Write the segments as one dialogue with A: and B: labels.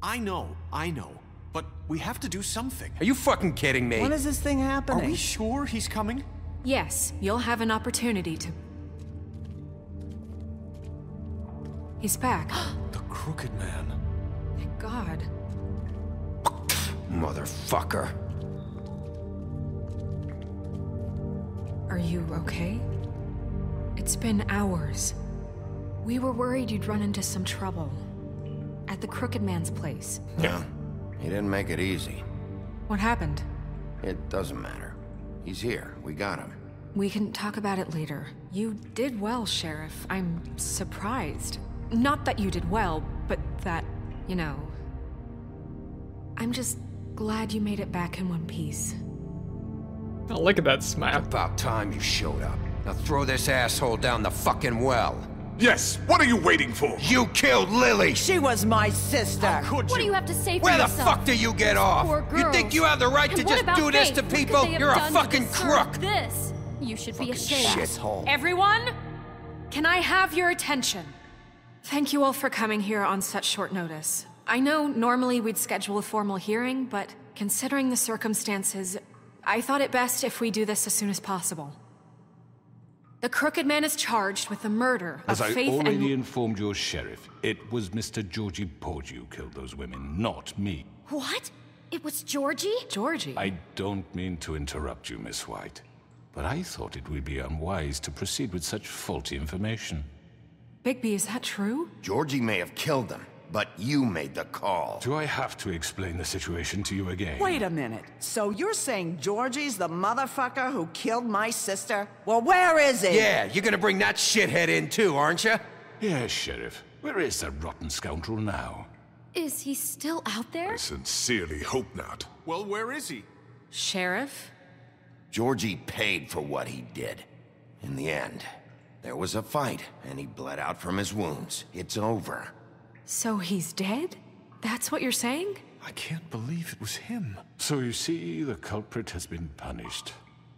A: I know. But we have to do something.
B: Are you fucking kidding me?
C: When is this thing happening?
A: Are we sure he's coming?
D: Yes, you'll have an opportunity to... He's back.
A: The Crooked Man.
D: Thank God.
B: Motherfucker.
D: Are you okay? It's been hours. We were worried you'd run into some trouble. At the Crooked Man's place.
B: Yeah. He didn't make it easy.
D: What happened?
B: It doesn't matter. He's here. We got him.
D: We can talk about it later. You did well, Sheriff. I'm surprised. Not that you did well, but that, you know... I'm just glad you made it back in one piece.
E: Oh, look at that smile.
B: About time you showed up. Now throw this asshole down the fucking well.
F: Yes, what are you waiting for?
B: You killed Lily!
C: She was my sister!
A: How could
G: What
A: you?
G: do you have to say for
B: Where the
G: yourself?
B: fuck do you get off?
G: Poor
B: You
G: girls.
B: think you have the right
G: And
B: to
G: what
B: just
G: about
B: do this
G: Faith?
B: to
G: What could
B: people?
G: they have
B: You're a
G: done to
B: fucking
G: deserve
B: crook!
G: This. You should be ashamed.
B: Shithole.
D: Everyone, can I have your attention? Thank you all for coming here on such short notice. I know normally we'd schedule a formal hearing, but considering the circumstances, I thought it best if we do this as soon as possible. The Crooked Man is charged with the murder of
H: As I
D: Faith
H: already
D: and...
H: informed your sheriff, it was Mr. Georgie Porge who killed those women, not me.
G: What? It was Georgie?
D: Georgie?
H: I don't mean to interrupt you, Miss White, but I thought it would be unwise to proceed with such faulty information.
D: Bigby, is that true?
B: Georgie may have killed them, but you made the call.
H: Do I have to explain the situation to you again?
C: Wait a minute. So you're saying Georgie's the motherfucker who killed my sister? Well, where is he?
B: Yeah, you're gonna bring that shithead in too, aren't you?
H: Yes, Sheriff. Where is that rotten scoundrel now?
G: Is he still out there?
F: I sincerely hope not.
A: Well, where is he?
D: Sheriff?
B: Georgie paid for what he did. In the end, there was a fight, and he bled out from his wounds. It's over.
D: So he's dead? That's what you're saying?
H: I can't believe it was him. So you see, the culprit has been punished.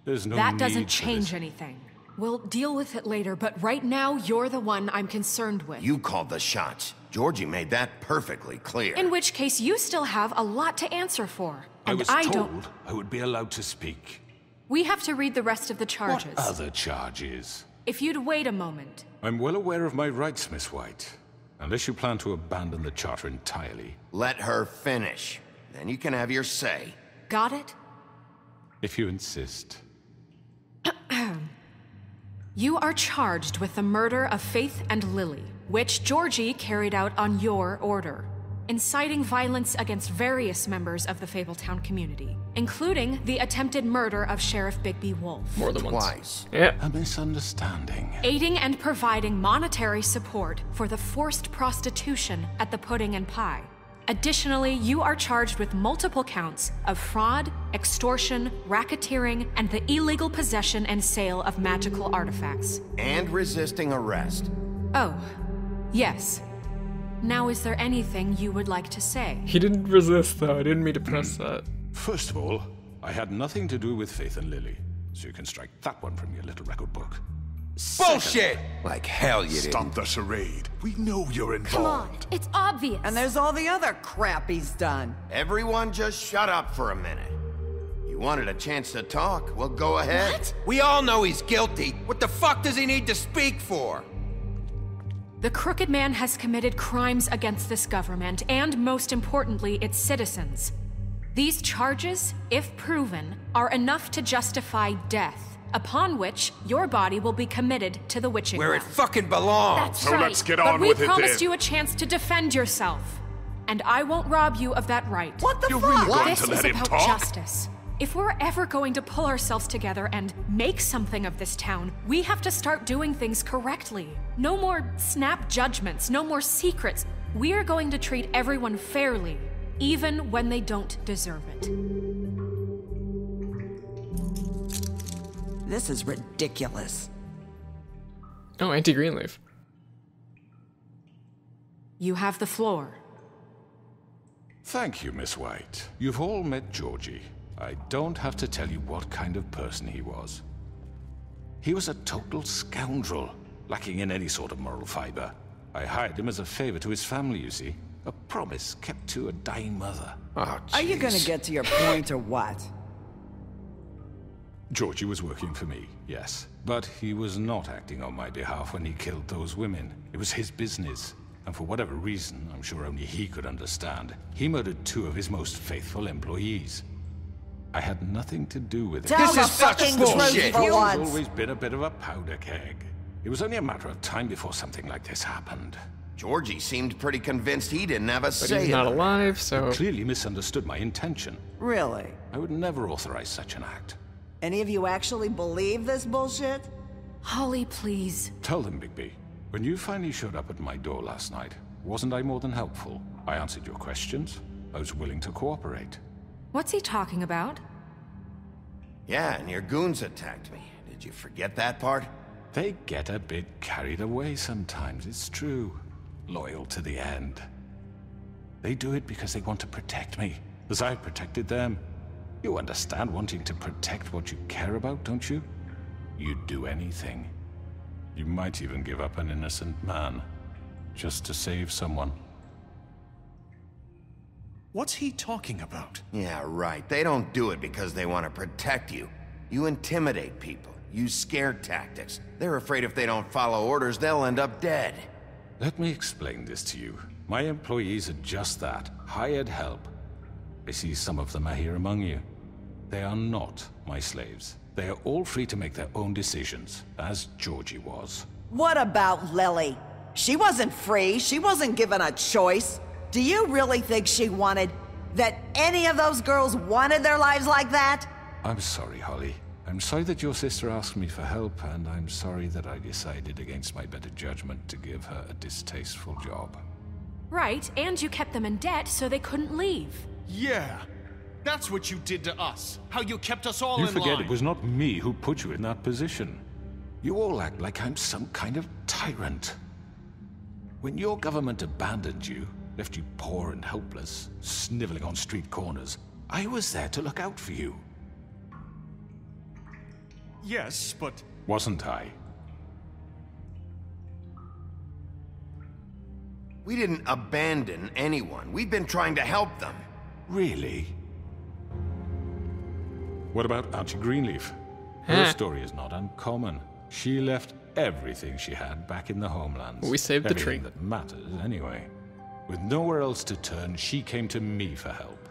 H: There's no
D: That
H: need
D: doesn't
H: for
D: change
H: this.
D: anything. We'll deal with it later, but right now, you're the one I'm concerned with.
B: You called the shots. Georgie made that perfectly clear.
D: In which case, you still have a lot to answer for.
H: I
D: And
H: was
D: I
H: told
D: don't...
H: I would be allowed to speak.
D: We have to read the rest of the charges.
H: What other charges?
D: If you'd wait a moment.
H: I'm well aware of my rights, Miss White. Unless you plan to abandon the charter entirely.
B: Let her finish. Then you can have your say.
D: Got it?
H: If you insist.
D: You are charged with the murder of Faith and Lily, which Georgie carried out on your order, inciting violence against various members of the Fabletown community, including the attempted murder of Sheriff Bigby Wolf.
E: More than once.
B: Twice.
E: Yeah.
H: A misunderstanding.
D: Aiding and providing monetary support for the forced prostitution at the Pudding and Pie. Additionally, you are charged with multiple counts of fraud, extortion, racketeering, and the illegal possession and sale of magical artifacts.
B: And resisting arrest.
D: Oh, yes. Now, is there anything you would like to say?
E: He didn't resist, though. I didn't mean to press that.
H: First of all, I had nothing to do with Faith and Lily, so you can strike that one from your little record book.
B: Bullshit! Like hell you
F: Stop
B: didn't.
F: the charade. We know you're
G: Come on,
F: involved.
G: it's obvious.
C: And there's all the other crap he's done.
B: Everyone just shut up for a minute. You wanted a chance to talk? Well, go ahead.
G: What?
B: We all know he's guilty. What the fuck does he need to speak for?
D: The Crooked Man has committed crimes against this government and, most importantly, its citizens. These charges, if proven, are enough to justify death, upon which your body will be committed to the witching
B: Where it
D: well.
B: fucking belongs.
G: That's
F: So
G: right.
F: let's get
D: But
F: on
D: we
F: with it
D: promised
F: then.
D: you a chance to defend yourself, and I won't rob you of that right.
C: What the
F: You're
C: fuck?
F: really going
D: This
F: to
D: is
F: let him
D: about
F: talk?
D: justice. If we're ever going to pull ourselves together and make something of this town, we have to start doing things correctly. No more snap judgments, no more secrets. We are going to treat everyone fairly, even when they don't deserve it.
C: This is ridiculous.
E: Oh, anti-Greenleaf.
D: You have the floor.
H: Thank you, Miss White. You've all met Georgie. I don't have to tell you what kind of person he was. He was a total scoundrel, lacking in any sort of moral fiber. I hired him as a favor to his family, you see. A promise kept to a dying mother.
B: Oh,
C: Are you gonna
B: jeez.
C: get to your point or what?
H: Georgie was working for me, yes. But he was not acting on my behalf when he killed those women. It was his business. And for whatever reason, I'm sure only he could understand, he murdered 2 of his most faithful employees. I had nothing to do with it.
C: Tell
B: This
C: the
B: is such
C: fucking
B: bullshit.
C: truth for
H: He's
C: once.
H: always been a bit of a powder keg. It was only a matter of time before something like this happened.
B: Georgie seemed pretty convinced he didn't have a
E: But
B: say
E: he's
B: in
E: not
B: it.
E: alive, so...
H: Clearly misunderstood my intention.
C: Really?
H: I would never authorize such an act.
C: Any of you actually believe this bullshit?
D: Holly, please.
H: Tell them, Bigby. When you finally showed up at my door last night, wasn't I more than helpful? I answered your questions. I was willing to cooperate.
D: What's he talking about?
B: Yeah, and your goons attacked me. Did you forget that part?
H: They get a bit carried away sometimes, it's true. Loyal to the end. They do it because they want to protect me, as I protected them. You understand wanting to protect what you care about, don't you? You'd do anything. You might even give up an innocent man, just to save someone.
A: What's he talking about?
B: Yeah, right. They don't do it because they want to protect you. You intimidate people, use scare tactics. They're afraid if they don't follow orders, they'll end up dead.
H: Let me explain this to you. My employees are just that, hired help. I see some of them are here among you. They are not my slaves. They are all free to make their own decisions, as Georgie was.
C: What about Lily? She wasn't free. She wasn't given a choice. Do you really think she wanted... that any of those girls wanted their lives like that?
H: I'm sorry, Holly. I'm sorry that your sister asked me for help, and I'm sorry that I decided against my better judgment to give her a distasteful job.
D: Right, and you kept them in debt so they couldn't leave.
A: Yeah. That's what you did to us. How you kept us all
H: You
A: in
H: forget
A: line.
H: it was not me who put you in that position. You all act like I'm some kind of tyrant. When your government abandoned you, left you poor and helpless, sniveling on street corners, I was there to look out for you.
A: Yes, but...
H: Wasn't I?
B: We didn't abandon anyone. We've been trying to help them.
H: Really? What about Auntie Greenleaf? Her story is not uncommon. She left everything she had back in the homelands.
E: We saved the
H: Everything
E: tree.
H: that matters, anyway. With nowhere else to turn, she came to me for help.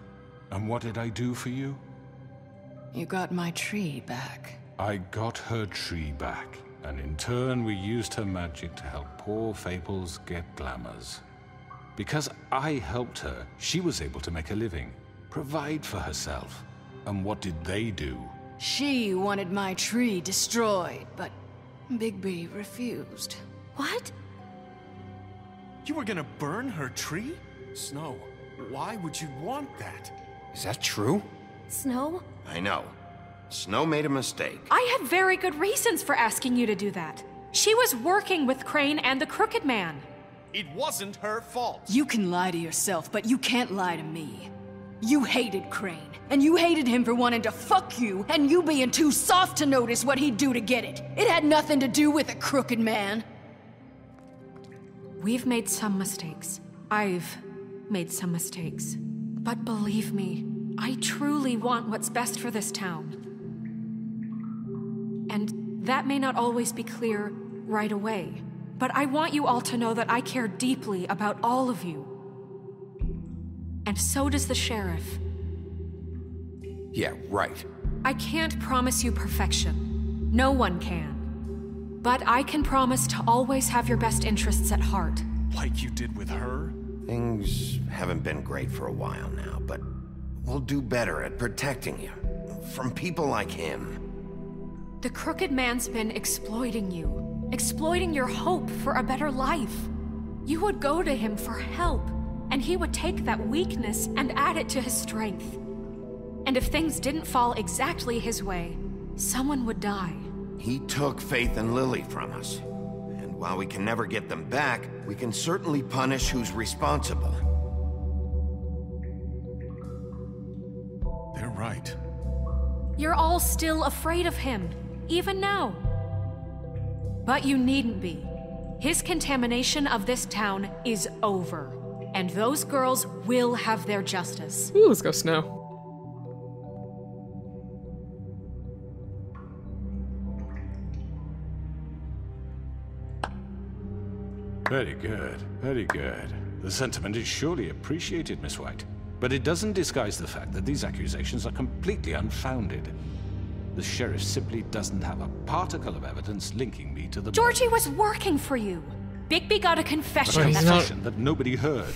H: And what did I do for you?
I: You got my tree back.
H: I got her tree back, and in turn we used her magic to help poor Fables get glamours. Because I helped her, she was able to make a living, provide for herself. And what did they do?
I: She wanted my tree destroyed, but Bigby refused.
G: What?
A: You were gonna burn her tree? Snow, why would you want that?
B: Is that true?
G: Snow?
B: I know. Snow made a mistake.
D: I had very good reasons for asking you to do that. She was working with Crane and the Crooked Man.
A: It wasn't her fault.
I: You can lie to yourself, but you can't lie to me. You hated Crane, and you hated him for wanting to fuck you, and you being too soft to notice what he'd do to get it. It had nothing to do with a Crooked Man.
D: We've made some mistakes. I've made some mistakes. But believe me, I truly want what's best for this town. And that may not always be clear right away. But I want you all to know that I care deeply about all of you. And so does the sheriff.
B: Yeah, right.
D: I can't promise you perfection. No one can. But I can promise to always have your best interests at heart.
A: Like you did with her?
B: Things haven't been great for a while now, but we'll do better at protecting you. From people like him.
D: The Crooked Man's been exploiting you. Exploiting your hope for a better life. You would go to him for help, and he would take that weakness and add it to his strength. And if things didn't fall exactly his way, someone would die.
B: He took Faith and Lily from us. And while we can never get them back, we can certainly punish who's responsible.
A: They're right.
D: You're all still afraid of him, even now. But you needn't be. His contamination of this town is over. And those girls will have their justice.
E: Ooh, let's go Snow.
H: Very good, very good. The sentiment is surely appreciated, Miss White. But it doesn't disguise the fact that these accusations are completely unfounded. The sheriff simply doesn't have a particle of evidence linking me to the...
D: Georgie was working for you. Bigby got a confession.
H: A confession that nobody heard.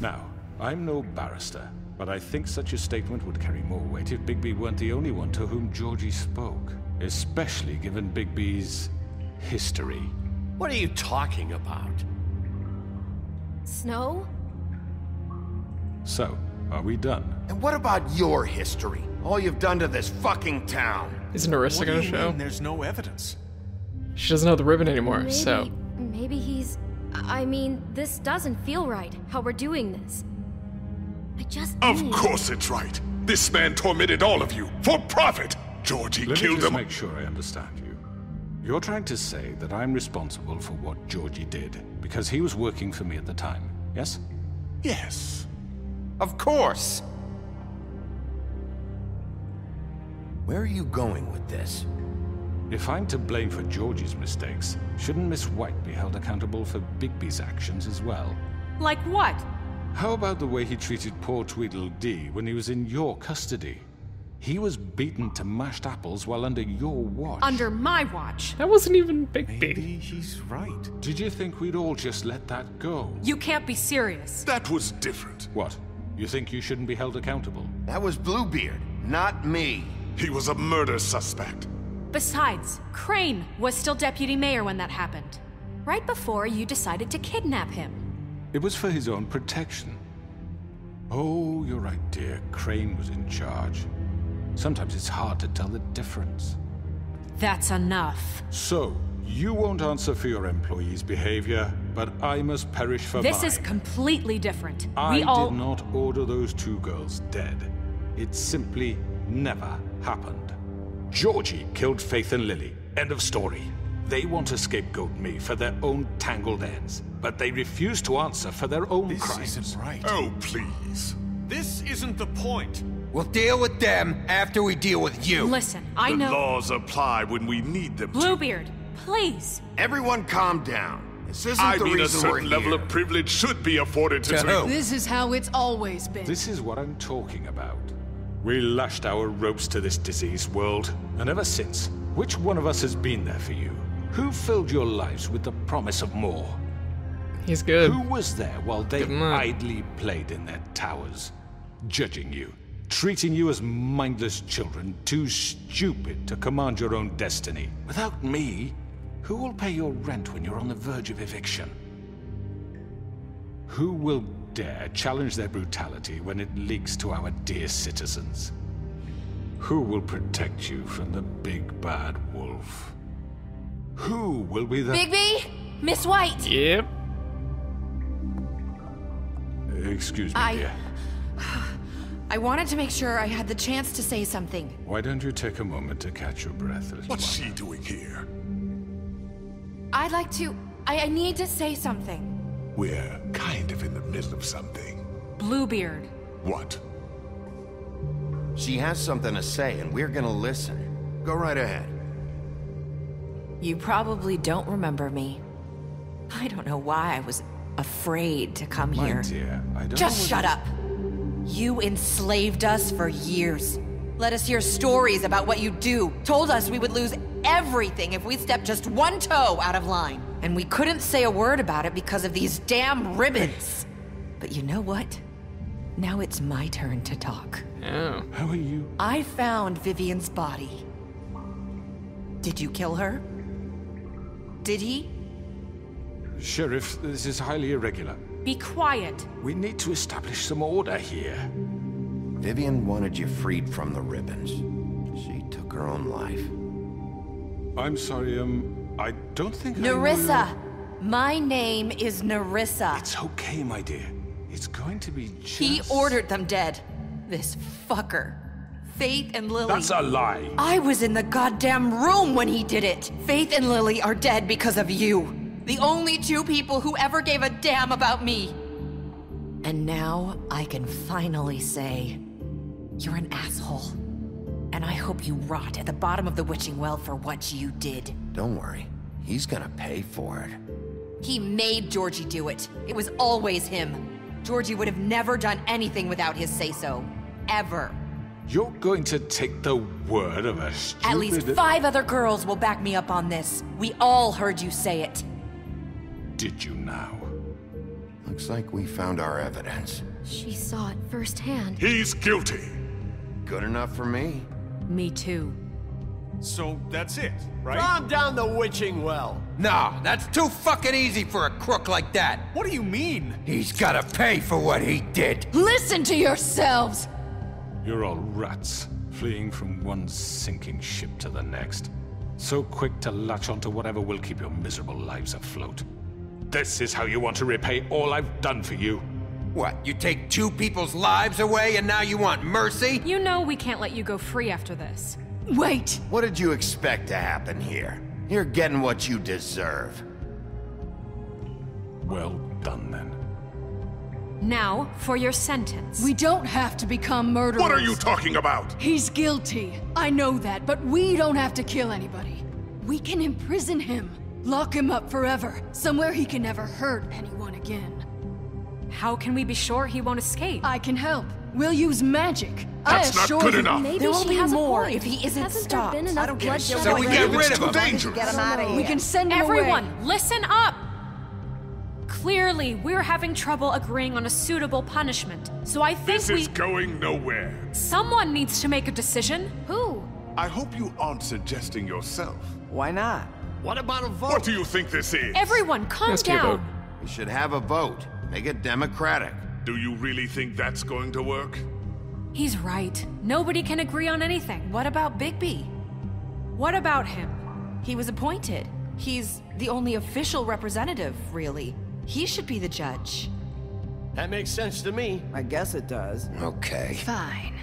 H: Now, I'm no barrister, but I think such a statement would carry more weight if Bigby weren't the only one to whom Georgie spoke. Especially given Bigby's history.
B: What are you talking about?
G: Snow?
H: So, are we done?
B: And what about your history? All you've done to this fucking town?
E: Is Narissa gonna show?
A: There's no evidence.
E: She doesn't have the ribbon anymore, so...
G: Maybe he's... I mean, this doesn't feel right, how we're doing this. I just
F: Of course it's right. This man tormented all of you, for profit! Georgie
H: Let
F: killed
H: me just
F: him.
H: make sure I understand you. You're trying to say that I'm responsible for what Georgie did, because he was working for me at the time, yes?
F: Yes.
B: Of course! Where are you going with this?
H: If I'm to blame for Georgie's mistakes, shouldn't Miss White be held accountable for Bigby's actions as well?
D: Like what?
H: How about the way he treated poor Tweedledee when he was in your custody? He was beaten to mashed apples while under your watch.
D: Under my watch.
E: That wasn't even Bigby.
A: Maybe he's right.
H: Did you think we'd all just let that go?
D: You can't be serious.
F: That was different.
H: What? You think you shouldn't be held accountable?
B: That was Bluebeard, not me.
F: He was a murder suspect.
D: Besides, Crane was still deputy mayor when that happened. Right before you decided to kidnap him.
H: It was for his own protection. Oh, you're right, dear. Crane was in charge. Sometimes it's hard to tell the difference.
D: That's enough.
H: So, you won't answer for your employees' behavior, but I must perish for
D: This
H: mine.
D: is completely different.
H: I
D: We all...
H: did not order those two girls dead. It simply never happened. Georgie killed Faith and Lily. End of story. They want to scapegoat me for their own tangled ends, but they refuse to answer for their own
A: This
H: crimes.
A: isn't right.
F: Oh, please.
A: This isn't the point.
B: We'll deal with them after we deal with you.
D: Listen, I
F: The
D: know...
F: laws apply when we need them to.
D: Bluebeard, please.
B: Everyone calm down. This isn't
F: I
B: the
F: mean, a
B: reason we're
F: certain level
B: here.
F: of privilege should be afforded to...
B: To who?
I: This is how it's always been.
H: This is what I'm talking about. We lashed our ropes to this diseased world, and ever since, which one of us has been there for you? Who filled your lives with the promise of more?
E: He's good.
H: Who was there while they
E: Give him up.
H: idly played in their towers, judging you, treating you as mindless children, too stupid to command your own destiny? Without me, who will pay your rent when you're on the verge of eviction? Who will dare challenge their brutality when it leaks to our dear citizens? Who will protect you from the big bad wolf? Who will be the...
G: Bigby? Miss White!
E: Yep.
H: Excuse me, dear.
J: I wanted to make sure I had the chance to say something.
H: Why don't you take a moment to catch your breath, little
F: What's
H: one?
F: she doing here?
J: I'd like to... I need to say something.
F: We're kind of in the middle of something.
D: Bluebeard.
F: What?
B: She has something to say, and we're gonna listen. Go right ahead.
J: You probably don't remember me. I don't know why I was afraid to come
H: My
J: here.
H: dear, I don't
J: Just
H: know
J: shut up. You enslaved us for years. Let us hear stories about what you do. Told us we would lose everything if we stepped just one toe out of line. And we couldn't say a word about it because of these damn ribbons. But you know what? Now it's my turn to talk.
E: Oh.
H: How are you?
J: I found Vivian's body. Did you kill her? Did he?
H: Sheriff, this is highly irregular.
D: Be quiet.
H: We need to establish some order here.
B: Vivian wanted you freed from the ribbons. She took her own life.
H: I'm sorry, I don't think
J: Narissa! My name is Narissa.
H: It's okay, my dear. It's going to be just...
J: He ordered them dead. This fucker. Faith and Lily.
H: That's a lie.
J: I was in the goddamn room when he did it. Faith and Lily are dead because of you. The only two people who ever gave a damn about me. And now I can finally say, you're an asshole. And I hope you rot at the bottom of the witching well for what you did.
B: Don't worry. He's gonna pay for it.
J: He made Georgie do it. It was always him. Georgie would have never done anything without his say-so. Ever.
H: You're going to take the word of a stupid...
J: At least 5 other girls will back me up on this. We all heard you say it.
H: Did you now?
B: Looks like we found our evidence.
G: She saw it firsthand.
F: He's guilty.
B: Good enough for me.
D: Me too.
A: So that's it, right?
K: Calm down the witching well.
L: No, that's too fucking easy for a crook like that.
A: What do you mean?
L: He's gotta pay for what he did.
I: Listen to yourselves!
H: You're all rats, fleeing from one sinking ship to the next. So quick to latch onto whatever will keep your miserable lives afloat. This is how you want to repay all I've done for you?
L: What, you take 2 people's lives away and now you want mercy?
D: You know we can't let you go free after this.
I: Wait!
B: What did you expect to happen here? You're getting what you deserve.
H: Well done, then.
D: Now, for your sentence.
I: We don't have to become murderers.
F: What are you talking about?
I: He's guilty. I know that, but we don't have to kill anybody. We can imprison him. Lock him up forever. Somewhere he can never hurt anyone again.
D: How can we be sure he won't escape?
I: I can help. We'll use magic.
F: That's not good enough.
G: Maybe
J: There will
G: she
J: be
G: has
J: more
G: a point.
J: if he isn't
G: Hasn't
J: stopped.
G: there been enough bloodshed?
L: So we get rid
F: It's
L: of
F: too
L: him.
F: dangerous.
C: Get him out of here.
I: We can send him
D: Everyone,
I: away.
D: listen up! Clearly, we're having trouble agreeing on a suitable punishment, so I think
F: This is going nowhere.
D: someone needs to make a decision.
G: Who?
F: I hope you aren't suggesting yourself.
C: Why not?
K: What about a vote?
F: What do you think this is?
D: Everyone, calm
E: Let's get a vote.
D: down.
B: We should have a vote. Make it democratic.
F: Do you really think that's going to work?
D: He's right. Nobody can agree on anything.
J: What about Bigby?
D: What about him?
J: He was appointed. He's the only official representative, really. He should be the judge.
K: That makes sense to me.
C: I guess it does.
B: Okay.
I: Fine.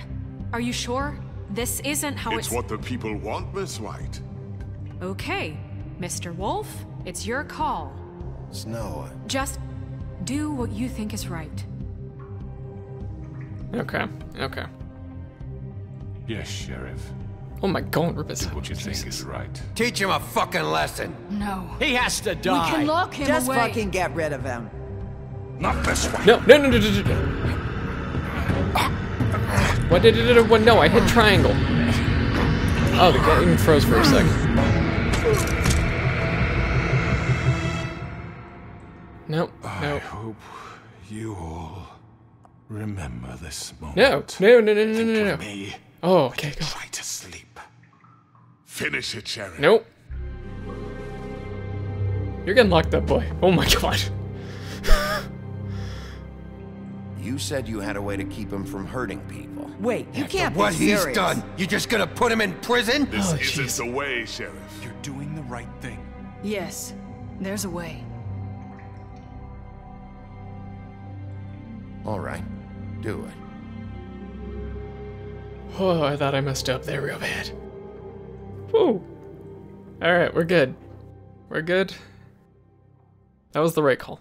D: Are you sure? This isn't how
F: It's what the people want, Miss White.
D: Okay, Mr. Wolf, it's your call.
B: Snow.
D: Just do what you think is right.
E: Okay, okay.
H: Yes, Sheriff.
E: Oh my god, rip his
H: Do what you think is right.
L: Teach him a fucking lesson.
I: No.
K: He has to
I: We
K: die.
I: can lock him
C: Just
I: away.
C: fucking get rid of him.
F: Not this way.
E: No. What did it? What? No, I hit triangle. Oh, the game froze for a second. Nope.
H: I
E: No.
H: hope you all remember this moment.
E: No.
H: Think
E: No.
H: of me.
E: Oh, okay, go.
H: Try to sleep.
F: Finish it, Sheriff.
E: Nope. You're getting locked up, boy. Oh my god.
B: You said you had a way to keep him from hurting people.
C: Wait, you can't
L: What
C: be
L: he's
C: serious.
L: done, you just gonna put him in prison?
F: This
E: Oh,
F: isn't
E: jeez.
F: the way, Sheriff.
A: You're doing the right thing.
I: Yes, there's a way.
B: All right. Do it.
E: Oh, I thought I messed up there real bad. Woo. Alright, we're good. We're good. That was the right call.